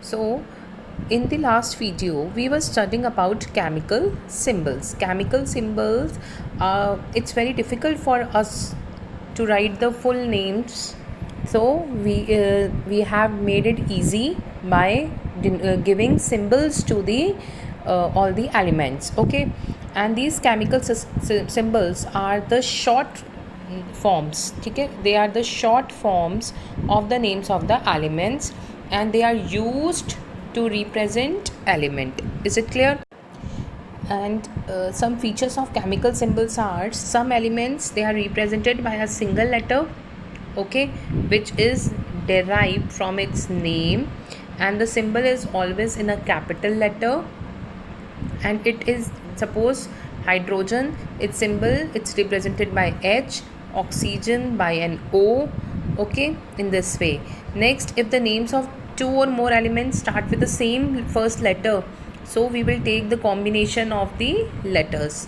So in the last video we were studying about chemical symbols. Chemical symbols, it's very difficult for us to write the full names, so we have made it easy by giving symbols to the all the elements. Okay, and these chemical symbols are the short forms. Okay, they are the short forms of the names of the elements, and they are used to represent element. Is it clear? And some features of chemical symbols are, some elements they are represented by a single letter, okay, which is derived from its name, and the symbol is always in a capital letter. And it is, suppose hydrogen, its symbol, it's represented by H, oxygen by an O. Okay, in this way. Next, if the names of two or more elements start with the same first letter, so we will take the combination of the letters,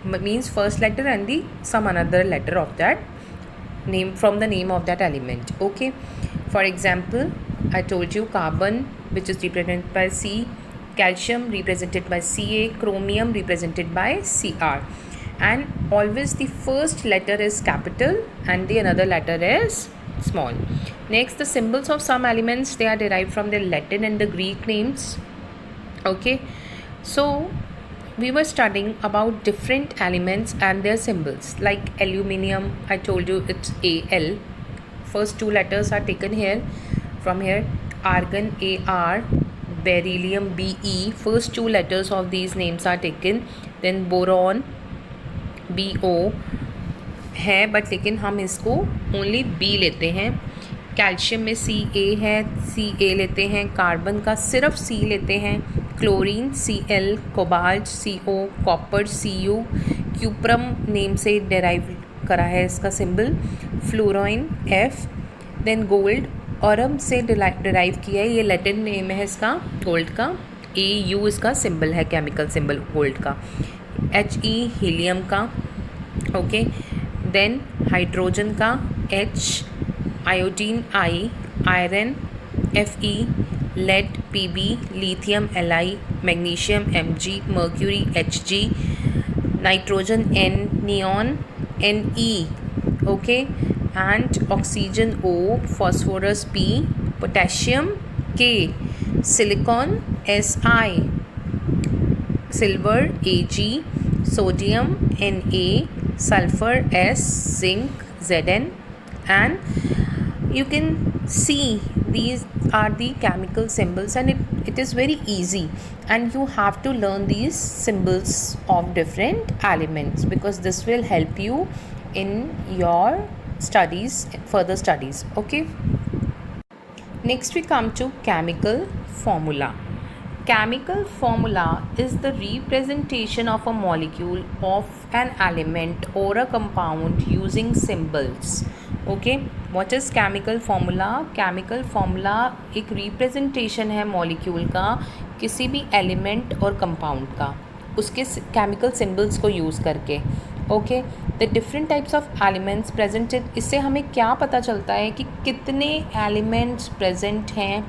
means first letter and the some another letter of that name, from the name of that element. Okay, for example, I told you carbon, which is represented by C, calcium represented by Ca, chromium represented by Cr, and always the first letter is capital and the another letter is small. Next, the symbols of some elements, they are derived from the Latin and the Greek names. Okay, so we were studying about different elements and their symbols. Like aluminium, I told you it's Al, first two letters are taken here, from here. Argon, Ar, beryllium, Be, first two letters of these names are taken. Then boron, Bo है, but लेकिन हम इसको only B लेते हैं. Calcium में Ca है, Ca लेते हैं. कार्बन का सिर्फ C लेते हैं. Chlorine Cl, cobalt Co, copper Cu, cuprum name से डेराइव करा है इसका symbol. Fluorine F. Then gold, aurum से डेराइव किया है, ये लैटिन नेम है इसका गोल्ड का. Au इसका सिंबल है, केमिकल सिंबल गोल्ड का. He हीलियम का. ओके, देन हाइड्रोजन का H, iodine I, iron Fe, lead Pb, lithium Li, magnesium Mg, mercury Hg, nitrogen N, neon Ne. Okay, and oxygen O, phosphorus P, potassium K, silicon Si, silver Ag, sodium Na, sulfur S, zinc Zn, and you can see these are the chemical symbols, and it is very easy, and you have to learn these symbols of different elements, because this will help you in your studies, further studies. Okay, next we come to chemical formula. Chemical formula is the representation of a molecule of an element or a compound using symbols. Okay, what is chemical formula? Chemical formula एक representation है molecule का किसी भी element और compound का, उसके chemical symbols को use करके. Okay, the different types of elements presented, इससे हमें क्या पता चलता है कि कितने एलिमेंट्स प्रेजेंट हैं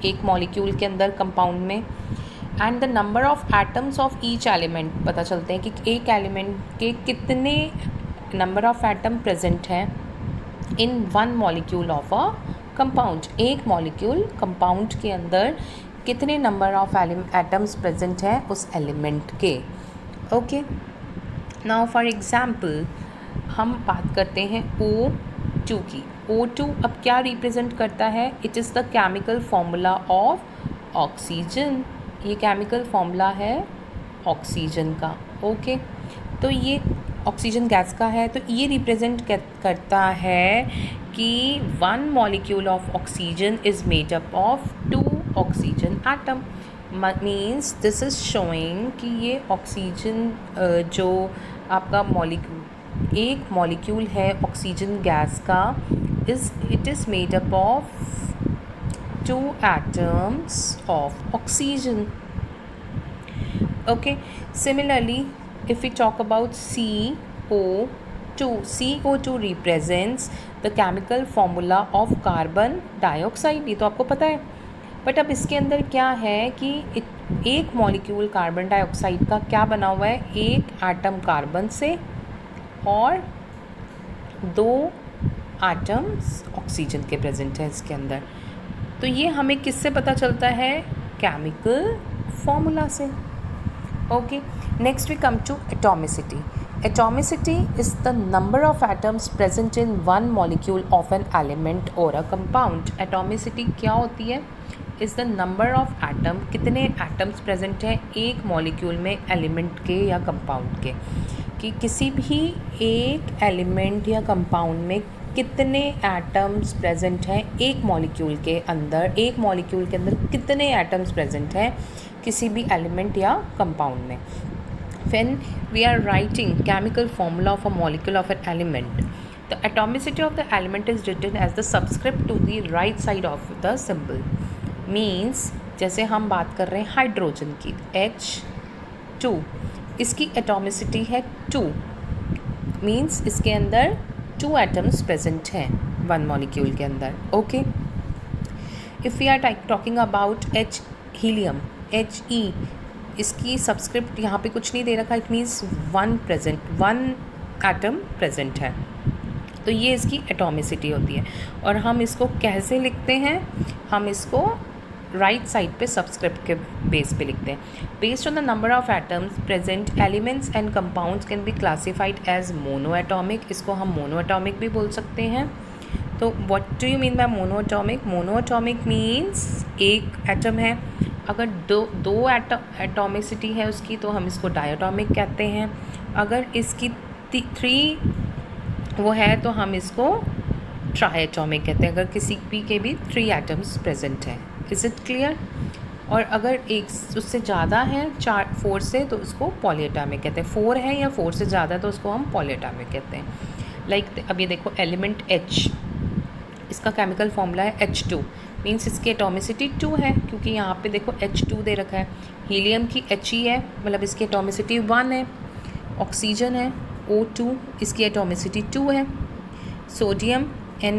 एक मॉलिक्यूल के अंदर, कंपाउंड में. And the number of atoms of each element, पता चलते हैं कि एक एलिमेंट के कितने नंबर ऑफ एटम प्रेजेंट हैं इन one molecule of a compound. एक मॉलिक्यूल कंपाउंड के अंदर कितने नंबर ऑफ एटम्स प्रेजेंट हैं उस एलिमेंट के. ओके, नाउ फॉर एग्जाम्पल हम बात करते हैं O2 की. O2 अब क्या रिप्रेजेंट करता है? It is the chemical formula of oxygen. ये केमिकल फार्मूला है ऑक्सीजन का. ओके, तो ये ऑक्सीजन गैस का है, तो ये रिप्रेजेंट करता है कि one molecule of oxygen is made up of two oxygen atom. Means this is showing कि ये ऑक्सीजन जो आपका एक मॉलिक्यूल है ऑक्सीजन गैस का, it is made up of two atoms of oxygen. Okay, similarly if we talk about CO2, CO2 represents the chemical formula of carbon dioxide. ये तो आपको पता है, बट अब इसके अंदर क्या है कि एक मॉलिक्यूल कार्बन डाइऑक्साइड का क्या बना हुआ है, एक एटम कार्बन से और 2 एटम्स ऑक्सीजन के प्रेजेंट है इसके अंदर। तो ये हमें किससे पता चलता है, केमिकल फॉर्मूला से। Okay, next we come to atomicity. Atomicity is the number of atoms present in one molecule of an element or a compound. Atomicity क्या होती है, is the number of atom, कितने एटम्स प्रेजेंट हैं एक molecule में element के या compound के, कि किसी भी एक एलिमेंट या कंपाउंड में कितने एटम्स प्रेजेंट हैं एक मॉलिक्यूल के अंदर, एक मॉलिक्यूल के अंदर कितने एटम्स प्रेजेंट हैं किसी भी एलिमेंट या कंपाउंड में। When we are writing chemical formula of a molecule of an element, the atomicity of the element is written as the subscript to the right side of the symbol. Means जैसे हम बात कर रहे हैं hydrogen की, H2, इसकी atomicity है 2, means इसके अंदर 2 एटम्स प्रेजेंट हैं वन मॉलिक्यूल के अंदर। Okay, if we are talking about H, helium, He, इसकी सब्सक्रिप्ट यहाँ पे कुछ नहीं दे रखा, इट मीन्स 1 एटम प्रेजेंट है, तो ये इसकी एटॉमिसिटी होती है। और हम इसको कैसे लिखते हैं, हम इसको राइट साइड पे सब्सक्रिप्ट के बेस पे लिखते हैं। Based on the number of atoms present, elements and compounds can be classified as monoatomic, इसको हम मोनोएटॉमिक भी बोल सकते हैं। तो what do you mean by monoatomic? Monoatomic means एक एटम है, अगर दो एटॉमिसिटी है उसकी तो हम इसको डायटॉमिक कहते हैं, अगर इसकी 3 वो है तो हम इसको ट्राइएटॉमिक कहते हैं, अगर किसी के भी 3 एटम्स प्रेजेंट हैं। Is it clear? और अगर एक उससे ज़्यादा है 4 से तो उसको पॉलीएटॉमिक कहते हैं, 4 है या 4 से ज़्यादा तो उसको हम पॉलीएटॉमिक कहते हैं। लाइक अब ये देखो एलिमेंट H, इसका केमिकल फॉर्मूला है H2, मीन्स इसकी एटॉमिसिटी 2 है, क्योंकि यहाँ पे देखो H2 दे रखा है। हीलियम की He है, मतलब इसकी एटॉमिसिटी 1 है। ऑक्सीजन है O2, इसकी एटॉमिसिटी 2 है। सोडियम Na,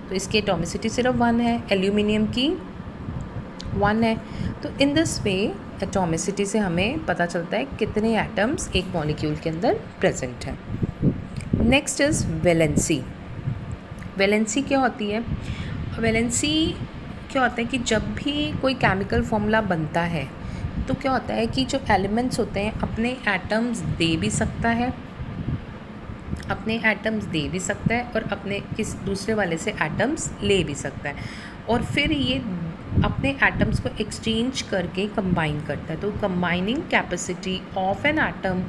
तो इसकी एटॉमिसिटी सिर्फ 1 है। एल्यूमिनियम की 1 है। तो इन दिस वे एटॉमिसिटी से हमें पता चलता है कितने एटम्स एक मॉलिक्यूल के अंदर प्रेजेंट हैं। Next is valency. वैलेंसी क्या होती है? वैलेंसी क्या होता है कि जब भी कोई केमिकल फॉर्मूला बनता है तो क्या होता है कि जो एलिमेंट्स होते हैं अपने एटम्स दे भी सकता है, और अपने किस दूसरे वाले से एटम्स ले भी सकता है, और फिर ये अपने एटम्स को एक्सचेंज करके कंबाइन करता है। तो combining capacity of an atom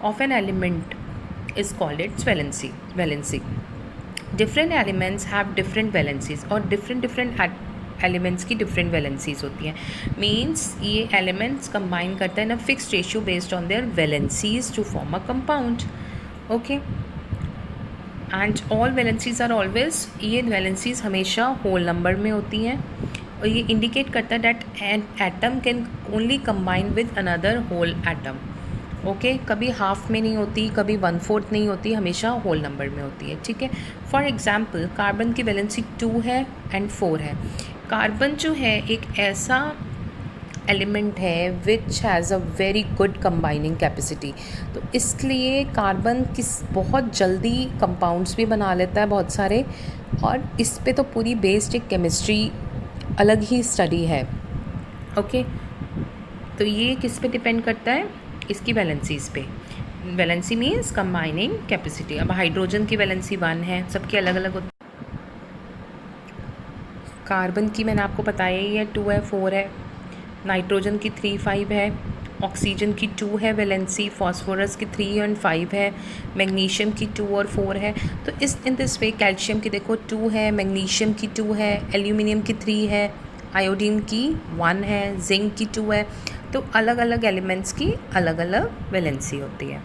of an element is called its valency. Different elements have different valencies, और डिफरेंट एलिमेंट्स की डिफरेंट वैलेंसीज होती हैं। मीन्स ये एलिमेंट्स कंबाइन करते हैं in a fixed ratio based on their valencies to form a compound. Okay, and all valencies are always, ये valencies हमेशा whole number में होती हैं, और ये इंडिकेट करता है that an atom can only combine with another whole atom. Okay, कभी हाफ में नहीं होती, कभी 1/4 नहीं होती, हमेशा होल नंबर में होती है। ठीक है, फॉर एग्जांपल कार्बन की वैलेंसी 2 है एंड 4 है। कार्बन जो है एक ऐसा एलिमेंट है which has a very good combining capacity, तो इसलिए कार्बन बहुत जल्दी कंपाउंड्स भी बना लेता है बहुत सारे, और इस पे तो पूरी बेस्ड एक केमिस्ट्री अलग ही स्टडी है। ओके, तो ये किस पे डिपेंड करता है? इसकी वैलेंसीज पे। Valency means combining capacity. अब हाइड्रोजन की वैलेंसी 1 है, सबकी अलग अलग होती है। कार्बन की मैंने आपको बताया ही है 2 है, 4 है। नाइट्रोजन की 3, 5 है। ऑक्सीजन की 2 है वैलेंसी। फॉस्फोरस की 3 और 5 है। मैग्नीशियम की 2 और 4 है। तो इन दिस वे कैल्शियम की देखो 2 है, मैग्नीशियम की 2 है, एल्यूमिनियम की 3 है, आयोडीन की 1 है, जिंक की 2 है। तो अलग अलग एलिमेंट्स की अलग अलग वैलेंसी होती है।